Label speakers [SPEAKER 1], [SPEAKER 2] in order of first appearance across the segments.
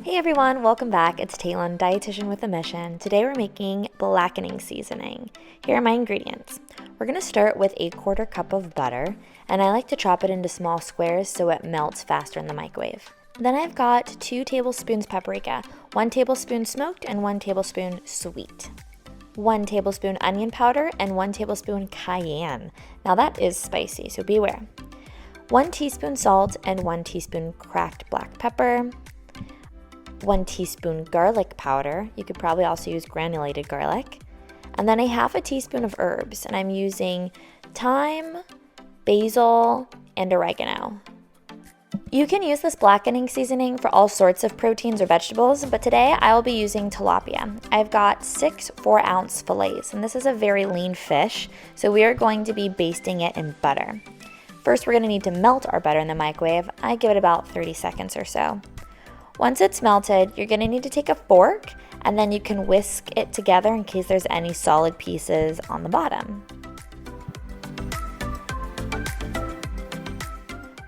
[SPEAKER 1] Hey everyone, welcome back. It's Taylon, dietitian with a mission. Today we're making blackening seasoning. Here are my ingredients. We're going to start with a 1/4 cup of butter, and I like to chop it into small squares so it melts faster in the microwave. Then I've got 2 tablespoons paprika, 1 tablespoon smoked and 1 tablespoon sweet. 1 tablespoon onion powder and 1 tablespoon cayenne. Now that is spicy, so beware. 1 teaspoon salt and 1 teaspoon cracked black pepper. 1 teaspoon garlic powder. You could probably also use granulated garlic. And then a 1/2 teaspoon of herbs, and I'm using thyme, basil, and oregano. You can use this blackening seasoning for all sorts of proteins or vegetables, but today I will be using tilapia. I've got 6 4-ounce fillets, and this is a very lean fish, so we are going to be basting it in butter. First, we're going to need to melt our butter in the microwave. I give it about 30 seconds or so. Once it's melted, you're going to need to take a fork, and then you can whisk it together in case there's any solid pieces on the bottom.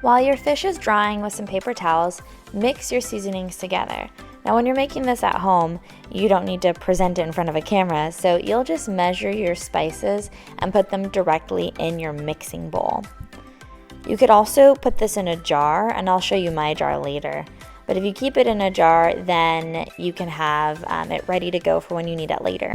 [SPEAKER 1] While your fish is drying with some paper towels, mix your seasonings together. Now when you're making this at home, you don't need to present it in front of a camera, so you'll just measure your spices and put them directly in your mixing bowl. You could also put this in a jar, and I'll show you my jar later. But if you keep it in a jar, then you can have it ready to go for when you need it later.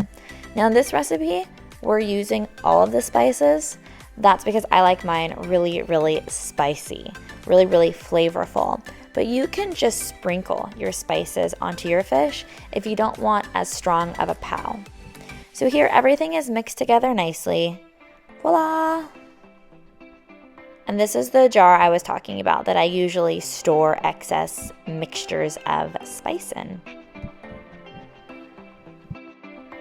[SPEAKER 1] Now in this recipe, we're using all of the spices. That's because I like mine really, really spicy, really, really flavorful. But you can just sprinkle your spices onto your fish if you don't want as strong of a pow. So here, everything is mixed together nicely. Voila! And this is the jar I was talking about that I usually store excess mixtures of spice in.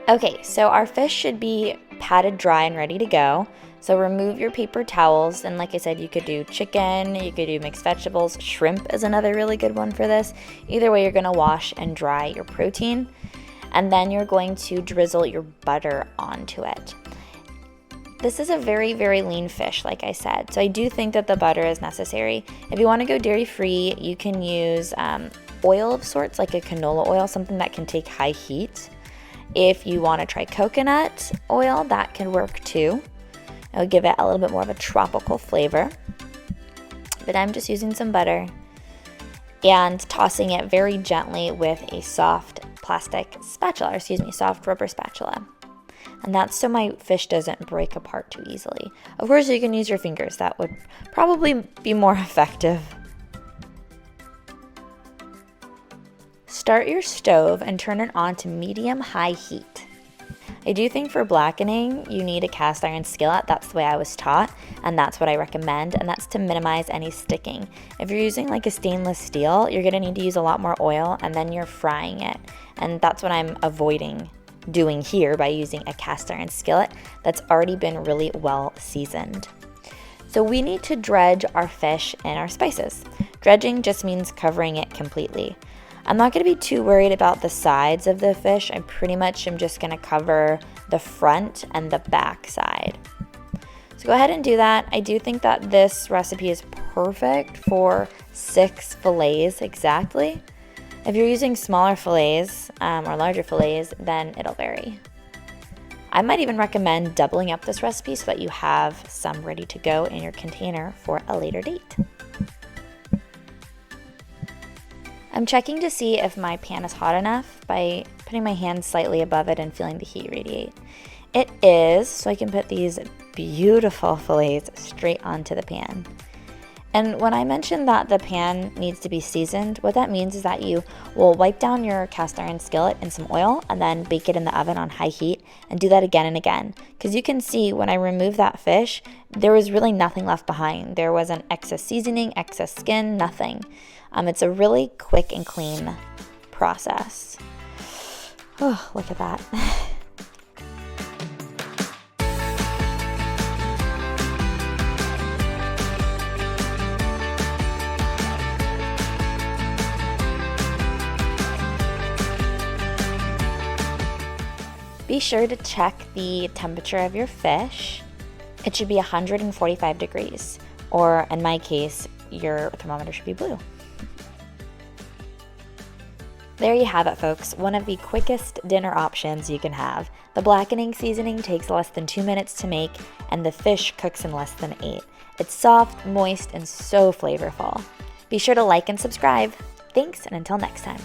[SPEAKER 1] Okay, so our fish should be patted dry and ready to go. So remove your paper towels, and like I said, you could do chicken, you could do mixed vegetables. Shrimp is another really good one for this. Either way, you're gonna wash and dry your protein, and then you're going to drizzle your butter onto it. This is a very, very lean fish, like I said, so I do think that the butter is necessary. If you want to go dairy-free, you can use oil of sorts, like a canola oil, something that can take high heat. If you want to try coconut oil, that can work too. It'll give it a little bit more of a tropical flavor. But I'm just using some butter and tossing it very gently with a soft soft rubber spatula. And that's so my fish doesn't break apart too easily. Of course, you can use your fingers. That would probably be more effective. Start your stove and turn it on to medium-high heat. I do think for blackening, you need a cast iron skillet. That's the way I was taught, and that's what I recommend, and that's to minimize any sticking. If you're using like a stainless steel, you're gonna need to use a lot more oil, and then you're frying it. And that's what I'm avoiding doing here by using a cast iron skillet that's already been really well seasoned. So we need to dredge our fish in our spices. Dredging just means covering it completely. I'm not going to be too worried about the sides of the fish. I pretty much am just going to cover the front and the back side. So go ahead and do that. I do think that this recipe is perfect for 6 fillets exactly. If you're using smaller fillets or larger fillets, then it'll vary. I might even recommend doubling up this recipe so that you have some ready to go in your container for a later date. I'm checking to see if my pan is hot enough by putting my hand slightly above it and feeling the heat radiate. It is, so I can put these beautiful fillets straight onto the pan. And when I mentioned that the pan needs to be seasoned, what that means is that you will wipe down your cast iron skillet in some oil and then bake it in the oven on high heat, and do that again and again. Because you can see when I removed that fish, there was really nothing left behind. There wasn't excess seasoning, excess skin, nothing. It's a really quick and clean process. Oh, look at that. Be sure to check the temperature of your fish. It should be 145 degrees, or in my case, your thermometer should be blue. There you have it, folks, one of the quickest dinner options you can have. The blackening seasoning takes less than 2 minutes to make, and the fish cooks in less than 8. It's soft, moist, and so flavorful. Be sure to like and subscribe. Thanks, and until next time.